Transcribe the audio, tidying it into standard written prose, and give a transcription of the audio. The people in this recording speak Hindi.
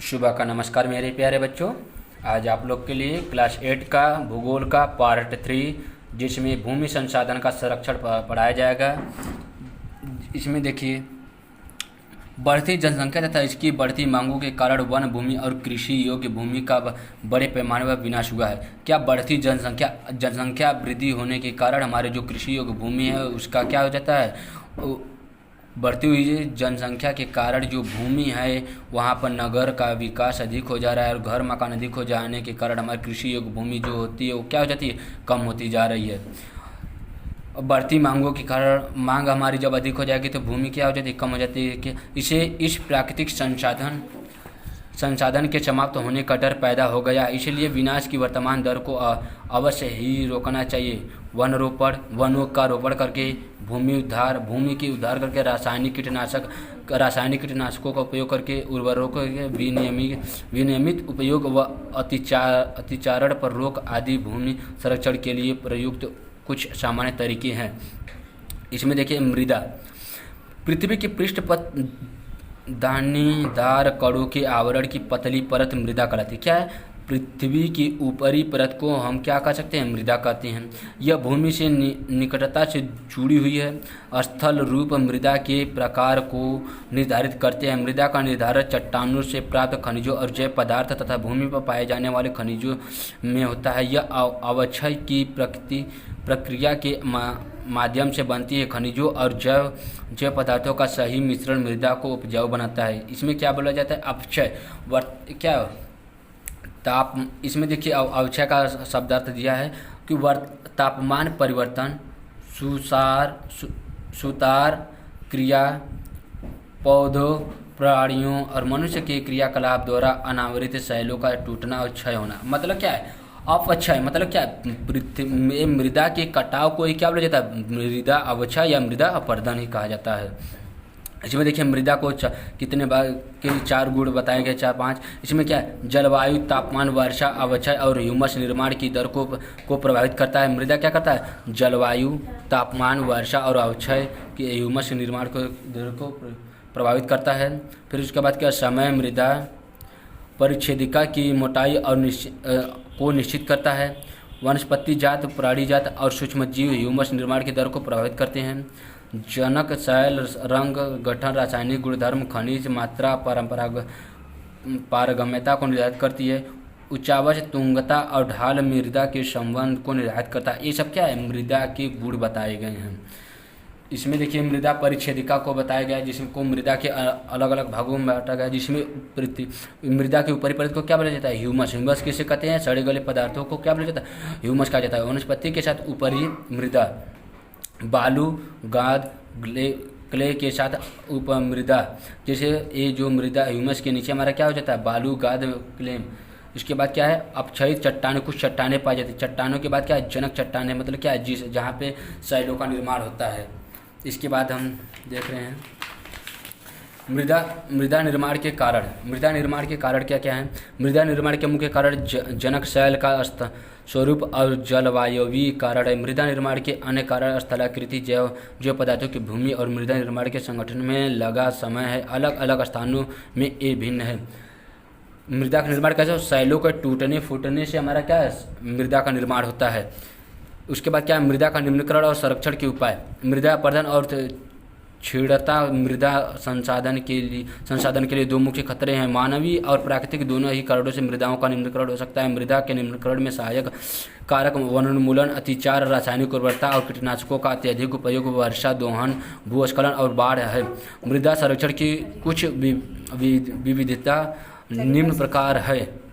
सुबह का नमस्कार मेरे प्यारे बच्चों। आज आप लोग के लिए क्लास 8 का भूगोल का पार्ट 3 जिसमें भूमि संसाधन का संरक्षण पढ़ाया जाएगा। इसमें देखिए, बढ़ती जनसंख्या तथा इसकी बढ़ती मांगों के कारण वन भूमि और कृषि योग्य भूमि का बड़े पैमाने पर विनाश हुआ है। क्या बढ़ती जनसंख्या वृद्धि होने के कारण हमारे जो कृषि योग्य भूमि है उसका क्या हो जाता है? बढ़ती हुई जनसंख्या के कारण जो भूमि है वहाँ पर नगर का विकास अधिक हो जा रहा है और घर मकान अधिक हो जाने के कारण हमारी कृषि योग्य भूमि जो होती है वो क्या हो जाती है? कम होती जा रही है। बढ़ती मांगों के कारण मांग हमारी जब अधिक हो जाएगी तो भूमि क्या हो जाती है? कम हो जाती है। कि इस प्राकृतिक संसाधन के समाप्त होने का डर पैदा हो गया। इसलिए विनाश की वर्तमान दर को अवश्य ही रोकना चाहिए। वनों का रोपण करके भूमि की उद्धार करके रासायनिक कीटनाशकों का उपयोग करके उर्वरकों के विनियमित उपयोग व अतिचारण पर रोक आदि भूमि संरक्षण के लिए प्रयुक्त कुछ सामान्य तरीके हैं। इसमें देखिए, मृदा पृथ्वी की पृष्ठ पर दानेदार कणों के आवरण की पतली परत मृदा कहलाती है। क्या है? पृथ्वी की ऊपरी परत को हम क्या कह सकते हैं? मृदा कहते हैं। यह भूमि से निकटता से जुड़ी हुई है। स्थल रूप मृदा के प्रकार को निर्धारित करते हैं। मृदा का निर्धारण चट्टानों से प्राप्त खनिजों और जैव पदार्थ तथा भूमि पर पाए जाने वाले खनिजों में होता है। यह अवक्षय की प्रक्रिया के माध्यम से बनती है। खनिजों और जैव पदार्थों का सही मिश्रण मृदा को उपजाऊ बनाता है। इसमें क्या बोला जाता है? अपक्षय। इसमें देखिए, अवक्षय का शब्दार्थ दिया है कि तापमान परिवर्तन, सुतार क्रिया, पौधों, प्राणियों और मनुष्य के क्रियाकलाप द्वारा अनावृत शैलों का टूटना और क्षय होना। मतलब क्या है? अपक्षय मतलब क्या है? मृदा के कटाव को ही क्या बोला जाता है? मृदा अवक्षय या मृदा अपरदन ही कहा जाता है। इसमें देखिए, मृदा को कितने बार के 4 गुण बताए गए, 4-5। इसमें क्या है? जलवायु, तापमान, वर्षा, अवक्षय और ह्यूमस निर्माण की दर को प्रभावित करता है। मृदा क्या करता है? जलवायु, तापमान, वर्षा और अवक्षय के ह्यूमस निर्माण को दर को प्रभावित करता है। फिर उसके बाद क्या? समय मृदा परिच्छेदिका की मोटाई और को निश्चित करता है। वनस्पति जात, प्राणी जात और सूक्ष्म जीव ह्यूमस निर्माण की दर को प्रभावित करते हैं। जनक, शैल, रंग, गठन, रासायनिक गुणधर्म, खनिज मात्रा, पारगम्यता को निर्धारित करती है। उच्चावच, तुंगता और ढाल मृदा के संबंध को निर्धारित करता है। ये सब क्या है? मृदा के गुण बताए गए हैं। इसमें देखिए, मृदा परिच्छेदिका को बताया गया है जिसको मृदा के अलग अलग भागों में बांटा गया है। जिसमें मृदा के ऊपरी परत को क्या बोला जाता है? ह्यूमस किसे कहते हैं? सड़े गले पदार्थों को क्या बोला जाता है? ह्यूमस कहा जाता है। वनस्पति के साथ ऊपरी मृदा, बालू, गाद, क्ले के साथ उपमृदा। जैसे ये जो मृदा ह्यूमस के नीचे हमारा क्या हो जाता है? बालू, गाद, क्ले। इसके बाद क्या है? अपक्षयित चट्टानें, कुछ चट्टानें पाई जाती है। चट्टानों के बाद क्या है? जनक चट्टानें। मतलब क्या है? जहाँ पे शैलों का निर्माण होता है। इसके बाद हम देख रहे हैं मृदा निर्माण के कारण। मृदा निर्माण के कारण क्या क्या है? मृदा निर्माण के मुख्य कारण जनक, शैल का स्वरूप और जलवायवीय कारण है। मृदा निर्माण के अन्य कारण स्थलाकृति, जैव पदार्थों की भूमि और मृदा निर्माण के संगठन में लगा समय है। अलग अलग स्थानों में ये भिन्न है। मृदा का निर्माण कैसे? शैलों के टूटने फूटने से हमारा क्या है? मृदा का निर्माण होता है। उसके बाद क्या है? मृदा का निम्नीकरण और संरक्षण के उपाय। मृदा अपरदन और क्षीणता मृदा संसाधन के लिए 2 मुख्य खतरे हैं। मानवीय और प्राकृतिक दोनों ही कारणों से मृदाओं का निम्नीकरण हो सकता है। मृदा के निम्नीकरण में सहायक कारक वनोन्मूलन, अतिचार, रासायनिक उर्वरता और कीटनाशकों का अत्यधिक उपयोग, वर्षा, दोहन, भूस्खलन और बाढ़ है। मृदा संरक्षण की कुछ विविधता निम्न प्रकार है।